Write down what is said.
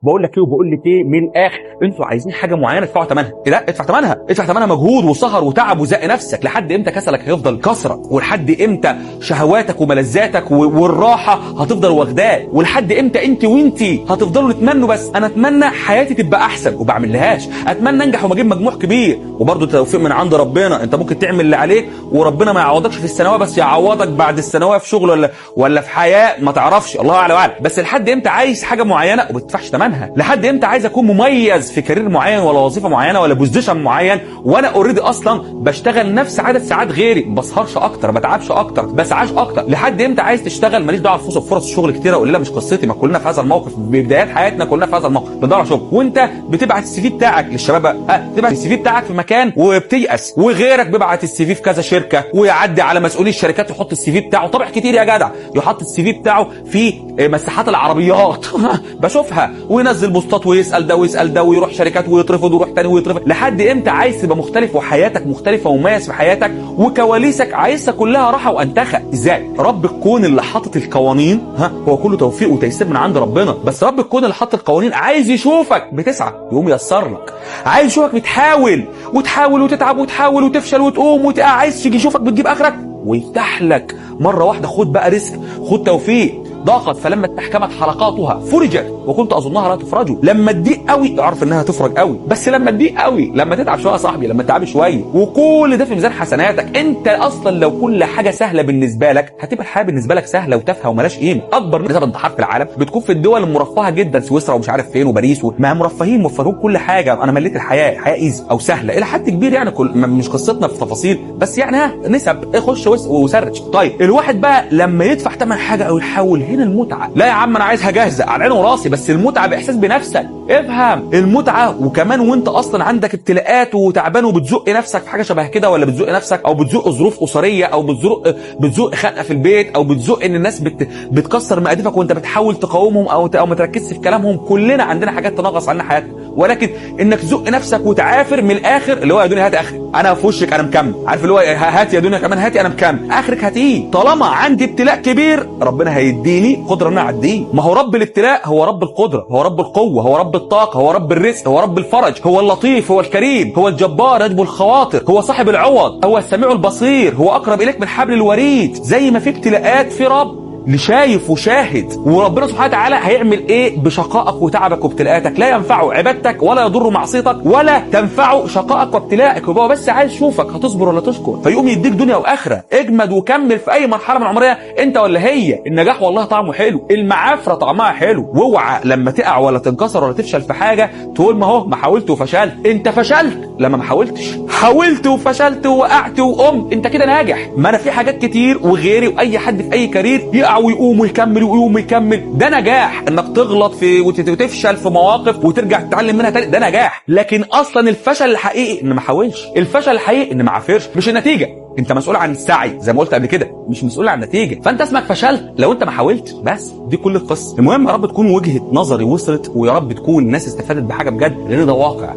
بقول لك ايه وبقول لك ايه من الاخر، انتوا عايزين حاجه معينه ادفعوا ثمنها. ايه ده؟ ادفع ثمنها مجهود وسهر وتعب وزق نفسك. لحد امتى كسلك هيفضل كسره؟ ولحد امتى شهواتك وملذاتك والراحه هتفضل واخداه؟ ولحد امتى انت وانتي هتفضلوا تتمنوا بس انا اتمنى حياتي تبقى احسن وبعمل لهاش، اتمنى انجح واجيب مجموع كبير، وبرده توفيق من عند ربنا. انت ممكن تعمل اللي عليك وربنا ما يعوضكش في الثانويه، بس يعوضك بعد الثانويه في شغل ولا في حياه ما تعرفش، الله اعلم وعلم. بس لحد امتى عايز حاجه معينه وما بتدفعش ثمنها؟ لحد امتى عايز اكون مميز في كارير معين ولا وظيفه معينه ولا بوزيشن معين وانا اوريدي اصلا بشتغل نفس عدد ساعات غيري، ما بسهرش اكتر، ما بتعبش اكتر، بسعاش اكتر؟ لحد امتى عايز تشتغل؟ ماليش دعوه بفرص الشغل كتيره ولا مش قصتي، ما كلنا في هذا الموقف، ببدايات حياتنا كلنا في هذا الموقف بندور على شغل، وانت بتبعت السي في بتاعك للشباب، بتبعت السي في بتاعك في مكان وبتيأس، وغيرك بيبعت السي في كذا شركه ويعدي على مسؤولي الشركات يحط السي في بتاعه، طبع كتير يا جدع، يحط السي في بتاعه في مساحات العربيات بشوفها، وينزل بوستات ويسال ده ويسال ده ويروح شركات ويترفض ويروح تاني ويترفض. لحد امتى عايز تبقى مختلف وحياتك مختلفه ومميز في حياتك وكواليسك عايزها كلها راحه وانتخه؟ ازاي؟ رب الكون اللي حاطط القوانين هو كله توفيق وتيسير من عند ربنا، بس رب الكون اللي حاطط القوانين عايز يشوفك بتسعى يقوم ييسر لك، عايز يشوفك بتحاول وتحاول وتتعب وتحاول وتفشل وتقوم وتقع، عايز يجي يشوفك بتجيب اخرك ويفتح لك مره واحده. خد بقى رزق، خد توفيق. ضاقت فلما استحكمت حلقاتها فرجت وكنت اظنها لا تفرج. لما تضيق قوي اعرف انها تفرج قوي، بس لما تضيق قوي، لما تتعب شويه يا صاحبي، لما تتعب شويه، وكل ده في ميزان حسناتك. انت اصلا لو كل حاجه سهله بالنسبه لك هتبقى الحياه بالنسبه لك سهله وتافهه وملاش قيمه. اكبر نسبه انتحار في العالم بتكون في الدول المرفهه جدا، سويسرا ومش عارف فين وباريس ما مرفهين موفرين كل حاجه. انا مليت الحياه ايزي او سهله الى حد كبير، يعني مش قصتنا في تفاصيل، بس يعني نسب خش وسرج. طيب الواحد بقى لما يدفع ثمن حاجه او يحاول، هنا المتعه. لا يا عم انا عايزها جاهزه على عيني وراسي، بس المتعه باحساس بنفسك. افهم المتعه، وكمان وانت اصلا عندك ابتلاءات وتعبان وبتزق نفسك في حاجه شبه كده، ولا بتزق نفسك او بتزق ظروف اسريه او بتزق خنقه في البيت او بتزق ان الناس بتكسر مقاديفك وانت بتحاول تقاومهم او ما تركزش في كلامهم. كلنا عندنا حاجات تنغص علينا حياتنا، ولكن انك تزق نفسك وتعافر من الاخر، اللي هو يا دنيا هات اخري، انا في وشك انا مكمل، عارف اللي هو هات يا دنيا كمان هاتي انا مكمل، اخرك هاتيه. طالما عندي ابتلاء كبير ربنا هيديني قدره ان انا اعديه. ما هو رب الابتلاء هو رب القدره، هو رب القوه، هو رب الطاقه، هو رب الرزق، هو رب الفرج، هو اللطيف، هو الكريم، هو الجبار يجبر الخواطر، هو صاحب العوض، هو السميع البصير، هو اقرب اليك من حبل الوريد. زي ما في ابتلاءات في رب لشايف وشاهد، وربنا سبحانه وتعالى هيعمل ايه بشقائك وتعبك وابتلاءاتك؟ لا ينفعه عبادتك ولا يضر معصيتك ولا تنفعه شقائك وابتلاءك، هو بس عايز يشوفك هتصبر ولا تشكر، فيقوم يديك دنيا واخره. اجمد وكمل في اي مرحله من العمريه، انت ولا هي. النجاح والله طعمه حلو، المعافره طعمها حلو، واوعى لما تقع ولا تنكسر ولا تفشل في حاجه تقول ما حاولت وفشلت. انت فشلت لما ما حاولتش، حاولت وفشلت ووقعت وقمت، انت كده ناجح. ما انا في حاجات كتير وغيري واي حد في اي كارير يقع ويقوم ويكمل ويقوم ويكمل، ده نجاح. انك تغلط في وتفشل في مواقف وترجع تتعلم منها تاني، ده نجاح. لكن اصلا الفشل الحقيقي ان ما حاولش، الفشل الحقيقي ان ما عافرش، مش النتيجه. انت مسؤول عن السعي زي ما قلت قبل كده، مش مسؤول عن النتيجه. فانت اسمك فشلت لو انت ما حاولتش، بس دي كل القصه. المهم يا رب تكون وجهه نظري وصلت، ويا رب تكون الناس استفادت بحاجه بجد، لان ده واقع.